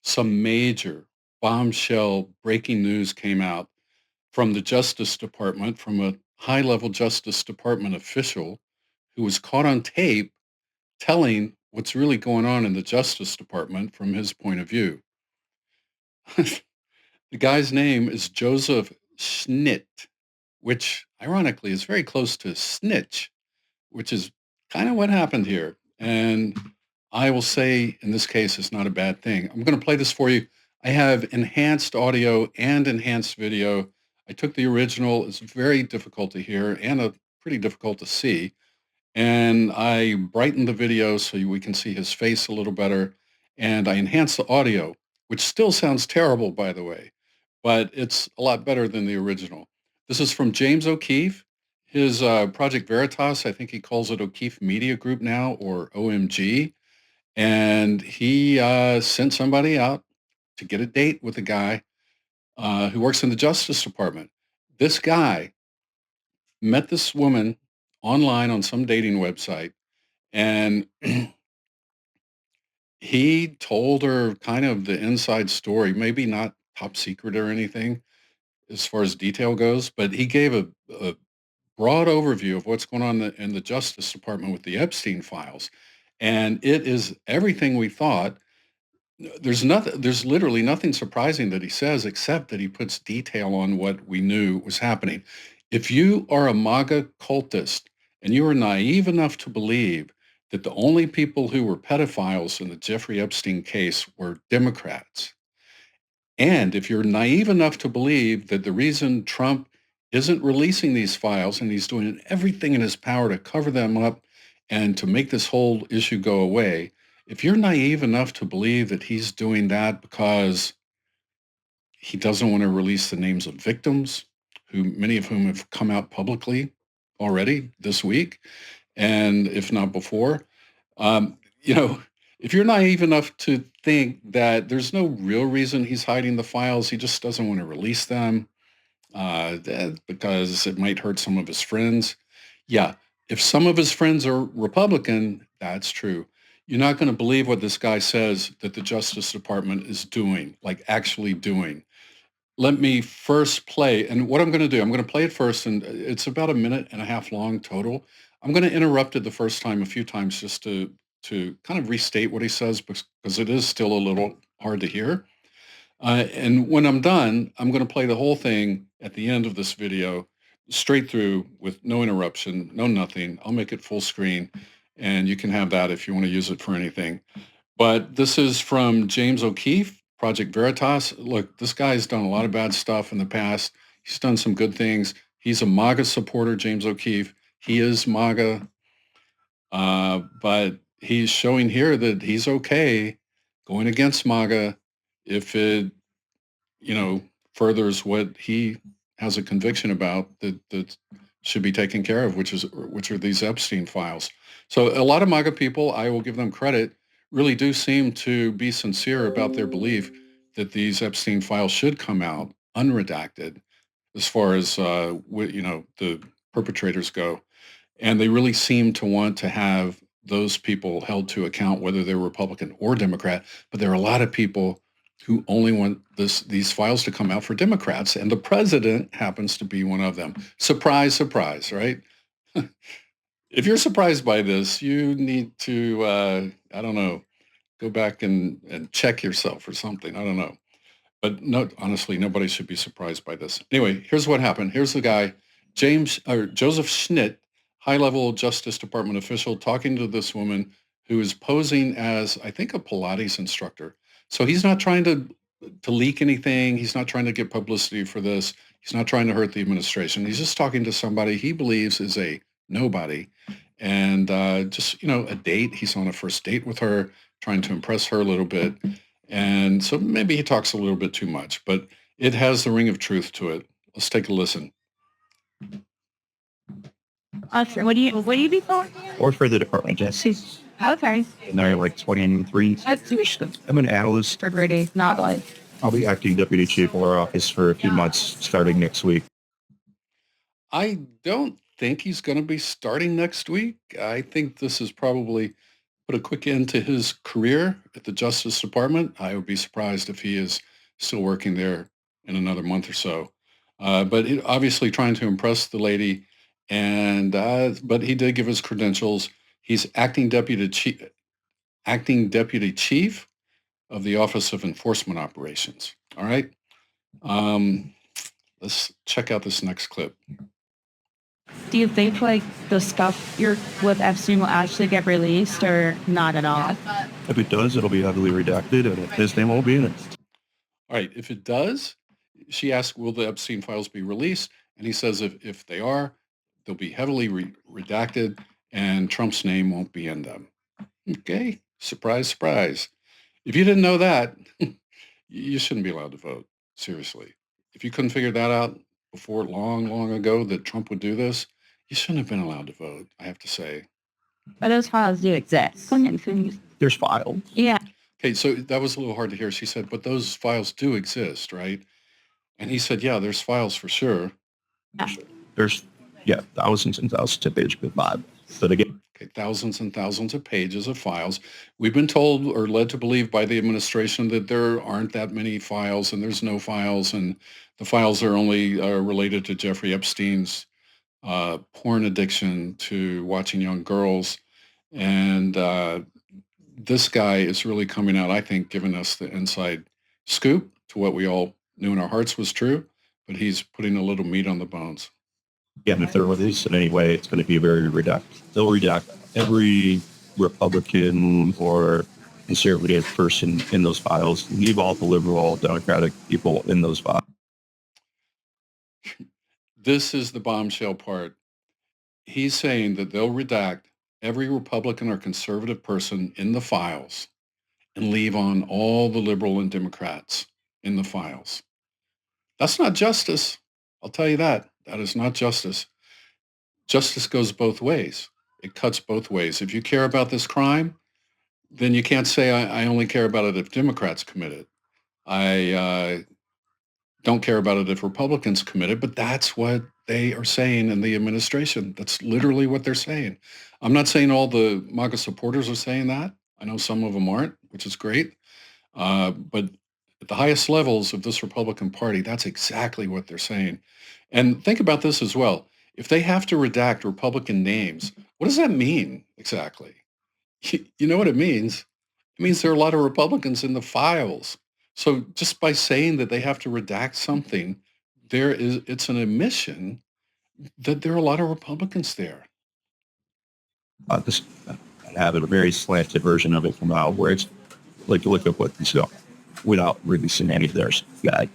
some major bombshell breaking news came out from the Justice Department, from a high-level Justice Department official who was caught on tape telling what's really going on in the Justice Department from his point of view. The guy's name is Joseph Schnitt, which ironically is very close to snitch, which is kind of what happened here. And I will say in this case, it's not a bad thing. I'm going to play this for you. I have enhanced audio and enhanced video. I took the original. It's very difficult to hear and pretty difficult to see. And I brightened the video so we can see his face a little better. And I enhanced the audio, which still sounds terrible, by the way, but it's a lot better than the original. This is from James O'Keefe. His Project Veritas, I think he calls it O'Keefe Media Group now, or OMG. And he sent somebody out to get a date with a guy who works in the Justice Department. This guy met this woman online on some dating website, and he told her kind of the inside story, maybe not top secret or anything as far as detail goes, but he gave a broad overview of what's going on in the Justice Department with the Epstein files. And it is everything we thought. There's literally nothing surprising that he says, except that he puts detail on what we knew was happening. If you are a MAGA cultist and you are naive enough to believe that the only people who were pedophiles in the Jeffrey Epstein case were Democrats, and if you're naive enough to believe that the reason Trump isn't releasing these files and he's doing everything in his power to cover them up and to make this whole issue go away, if you're naive enough to believe that he's doing that because he doesn't want to release the names of victims, who many of whom have come out publicly already this week, and if not before, um, you know, if you're naive enough to think that there's no real reason he's hiding the files, he just doesn't want to release them because it might hurt some of his friends. Yeah, if some of his friends are Republican, that's true. You're not going to believe what this guy says that the Justice Department is doing, like actually doing. Let me first play, and what I'm going to do, I'm going to play it first, and it's about a minute and a half long total. I'm going to interrupt it the first time a few times just to kind of restate what he says because it is still a little hard to hear. And when I'm done, I'm going to play the whole thing at the end of this video, straight through with no interruption, no nothing. I'll make it full screen, and you can have that if you want to use it for anything. But this is from James O'Keefe, Project Veritas. Look, this guy's done a lot of bad stuff in the past. He's done some good things. He's a MAGA supporter, James O'Keefe. He is MAGA, but he's showing here that he's okay going against MAGA if it, furthers what he has a conviction about that should be taken care of, which are these Epstein files. So a lot of MAGA people, I will give them credit, really do seem to be sincere about their belief that these Epstein files should come out unredacted as far as the perpetrators go. And they really seem to want to have those people held to account, whether they're Republican or Democrat. But there are a lot of people who only want these files to come out for Democrats, and the president happens to be one of them. Surprise, surprise, right? If you're surprised by this, you need to, I don't know, go back and check yourself or something. I don't know. But no, honestly, nobody should be surprised by this. Anyway, here's what happened. Here's the guy, Joseph Schnitt, high-level Justice Department official, talking to this woman who is posing as, I think, a Pilates instructor. So he's not trying to leak anything. He's not trying to get publicity for this. He's not trying to hurt the administration. He's just talking to somebody he believes is a nobody. And just, a date. He's on a first date with her, trying to impress her a little bit. And so maybe he talks a little bit too much, but it has the ring of truth to it. Let's take a listen. What do you be for? Or for the department, yes. Okay. And they're like 23. I'm an analyst. Ready, not like. I'll be acting deputy chief of our office for a few months starting next week. I don't think he's going to be starting next week. I think this is probably put a quick end to his career at the Justice Department. I would be surprised if he is still working there in another month or so. But obviously trying to impress the lady, and but he did give his credentials. He's acting deputy chief of the Office of Enforcement Operations. All right. Um, let's check out this next clip. Do you think like the stuff you're with Epstein will actually get released or not at all? If it does, it'll be heavily redacted, and his name won't be in it. All right. If it does, she asks, will the Epstein files be released? And he says, if they are, they'll be heavily redacted and Trump's name won't be in them. Okay. Surprise, surprise. If you didn't know that, you shouldn't be allowed to vote. Seriously. If you couldn't figure that out before long, long ago that Trump would do this, you shouldn't have been allowed to vote, I have to say. But those files do exist. There's files. Yeah. Okay, so that was a little hard to hear. She said, but those files do exist, right? And he said, yeah, there's files for sure. There's, thousands and thousands of pages of files. But again, Okay, thousands and thousands of pages of files. We've been told or led to believe by the administration that there aren't that many files and there's no files, and the files are only related to Jeffrey Epstein's porn addiction to watching young girls. And this guy is really coming out, I think, giving us the inside scoop to what we all knew in our hearts was true, but he's putting a little meat on the bones. again, if they're released in any way, it's going to be very redact. They'll redact every Republican or conservative person in those files, leave all the liberal, Democratic people in those files. This is the bombshell part. He's saying that they'll redact every Republican or conservative person in the files and leave on all the liberal and Democrats in the files. That's not justice. I'll tell you that. That is not justice. Justice goes both ways. It cuts both ways. If you care about this crime, then you can't say, I only care about it if Democrats commit it. I don't care about it if Republicans commit it, but that's what they are saying in the administration. That's literally what they're saying. I'm not saying all the MAGA supporters are saying that. I know some of them aren't, which is great. But at the highest levels of this Republican Party, that's exactly what they're saying. And think about this as well. If they have to redact Republican names, what does that mean exactly? You know what it means? It means there are a lot of Republicans in the files. So just by saying that they have to redact something, it's an admission that there are a lot of Republicans there. This I have a very slanted version of it from out where it's like look at what these go without releasing any of theirs. Yeah,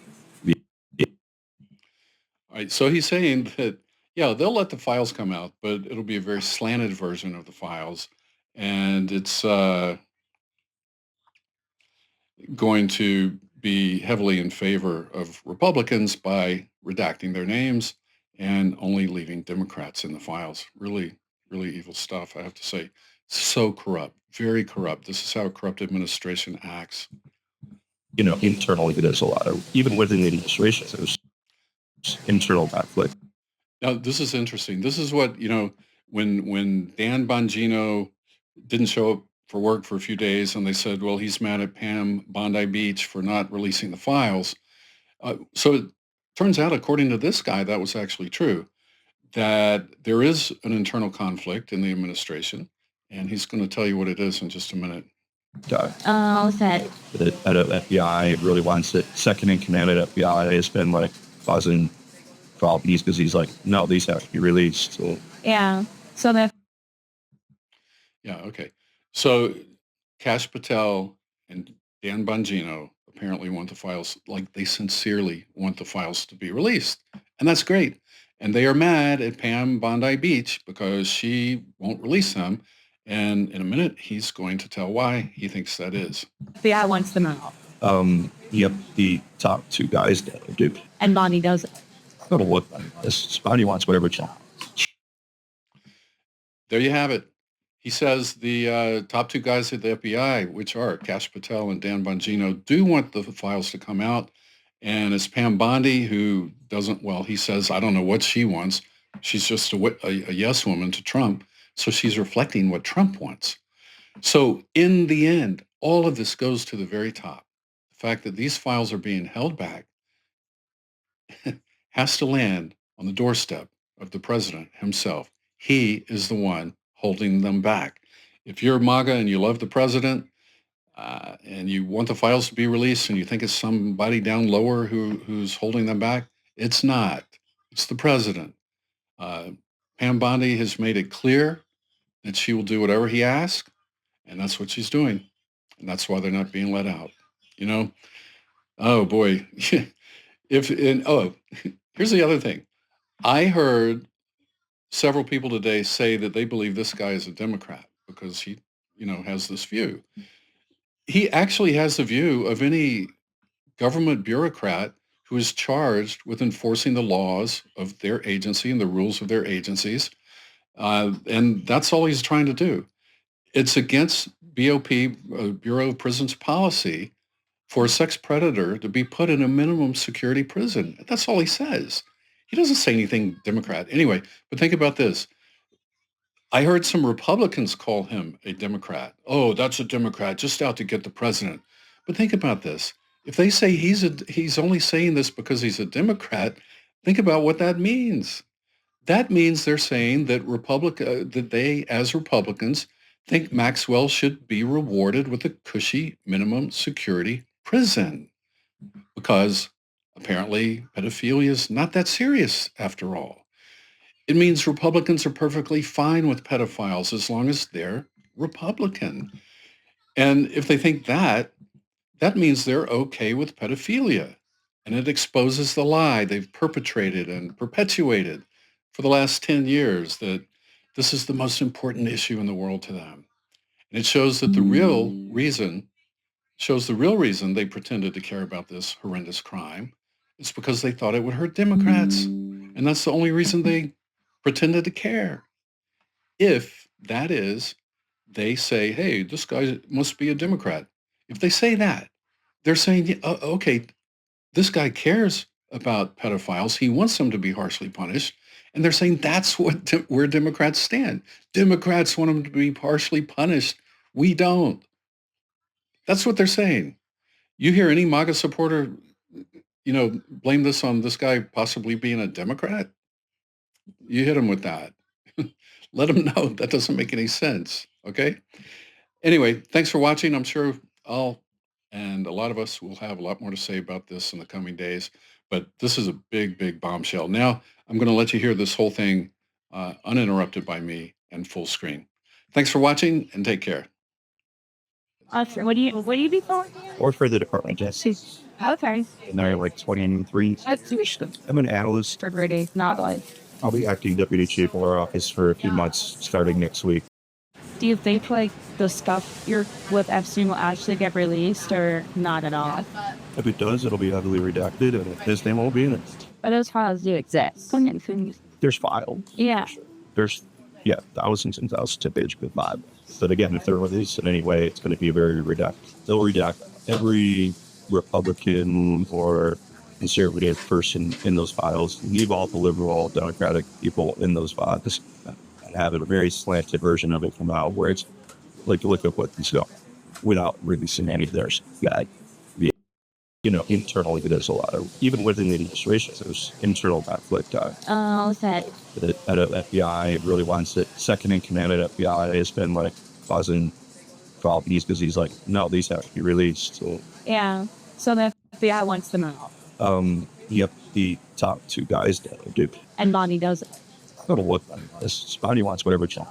All right. So he's saying that, yeah, they'll let the files come out, but it'll be a very slanted version of the files. And it's going to be heavily in favor of Republicans by redacting their names and only leaving Democrats in the files. Really, really evil stuff, I have to say. So corrupt, very corrupt. This is how a corrupt administration acts. internally there's a lot of, even within the administration, there's internal conflict. Now, this is interesting. This is what, when Dan Bongino didn't show up for work for a few days and they said, well, he's mad at Pam Bondi Beach for not releasing the files. So it turns out, according to this guy, that was actually true, that there is an internal conflict in the administration. And he's going to tell you what it is in just a minute. That. The head of FBI really wants it. Second in command at FBI has been like causing problems because he's like, no, these have to be released. So Yeah. So that. Yeah, okay. So Kash Patel and Dan Bongino apparently want the files, like they sincerely want the files to be released. And that's great. And they are mad at Pam Bondi Beach because she won't release them. And in a minute, he's going to tell why he thinks that is. FBI wants them out. Yep, the top two guys do. And Bonnie does it. I don't know what this Bonnie wants, whatever child. There you have it. He says the top two guys at the FBI, which are Kash Patel and Dan Bongino, do want the files to come out. And it's Pam Bondi who doesn't, well, he says, I don't know what she wants. She's just a yes woman to Trump. So she's reflecting what Trump wants. So in the end, all of this goes to the very top. The fact that these files are being held back has to land on the doorstep of the president himself. He is the one holding them back. If you're MAGA and you love the president and you want the files to be released and you think it's somebody down lower who's holding them back, it's not. It's the president. Uh, Pam Bondi has made it clear that she will do whatever he asks, and that's what she's doing. And that's why they're not being let out. You know, oh boy. Here's the other thing. I heard several people today say that they believe this guy is a Democrat because he, has this view. He actually has the view of any government bureaucrat who is charged with enforcing the laws of their agency and the rules of their agencies. And that's all he's trying to do. It's against BOP, Bureau of Prisons policy for a sex predator to be put in a minimum security prison. That's all he says. He doesn't say anything Democrat. Anyway, but think about this. I heard some Republicans call him a Democrat. Oh, that's a Democrat just out to get the president. But think about this. If they say he's only saying this because he's a Democrat, think about what that means. That means they're saying that that they, as Republicans, think Maxwell should be rewarded with a cushy minimum security prison because apparently pedophilia is not that serious after all. It means Republicans are perfectly fine with pedophiles as long as they're Republican. And if they think that, that means they're okay with pedophilia. And it exposes the lie they've perpetrated and perpetuated for the last 10 years that this is the most important issue in the world to them. And it shows that the real reason they pretended to care about this horrendous crime is because they thought it would hurt Democrats. And that's the only reason they pretended to care. If that is, they say, hey, this guy must be a Democrat. If they say that, they're saying, yeah, okay, this guy cares about pedophiles. He wants them to be harshly punished. And they're saying that's where Democrats stand. Democrats want them to be harshly punished. We don't. That's what they're saying. You hear any MAGA supporter, blame this on this guy possibly being a Democrat? You hit them with that. Let them know that doesn't make any sense. Okay. Anyway, thanks for watching. I'm sure I'll and a lot of us will have a lot more to say about this in the coming days. But this is a big, big bombshell. Now I'm going to let you hear this whole thing uninterrupted by me and full screen. Thanks for watching and take care. Awesome. What do you be calling? Or for the department, yes. Okay. And they're like 23. I'm an analyst. For Brady, not like. I'll be acting deputy chief of our office for a few months starting next week. Do you think like the stuff you're with Epstein will actually get released or not at all? If it does, it'll be heavily redacted and his name won't be in it. But those files do exist. There's files. Yeah. There's, thousands and thousands of pages of files. But again, if they're released in any way, it's going to be very redact. They'll redact every Republican or conservative person in those files, leave all the liberal Democratic people in those files, and have a very slanted version of it come out where it's like, look at what these go without releasing any of theirs. Internally, there's a lot of, even within the administration, there's internal conflict. Oh, okay. The head of FBI really wants it. Second in command at FBI has been like causing problems because he's like, no, these have to be released. So, yeah. So the FBI wants them out. Yep, the top two guys that do. And Bonnie does it. I don't know what this. Bonnie wants whatever job.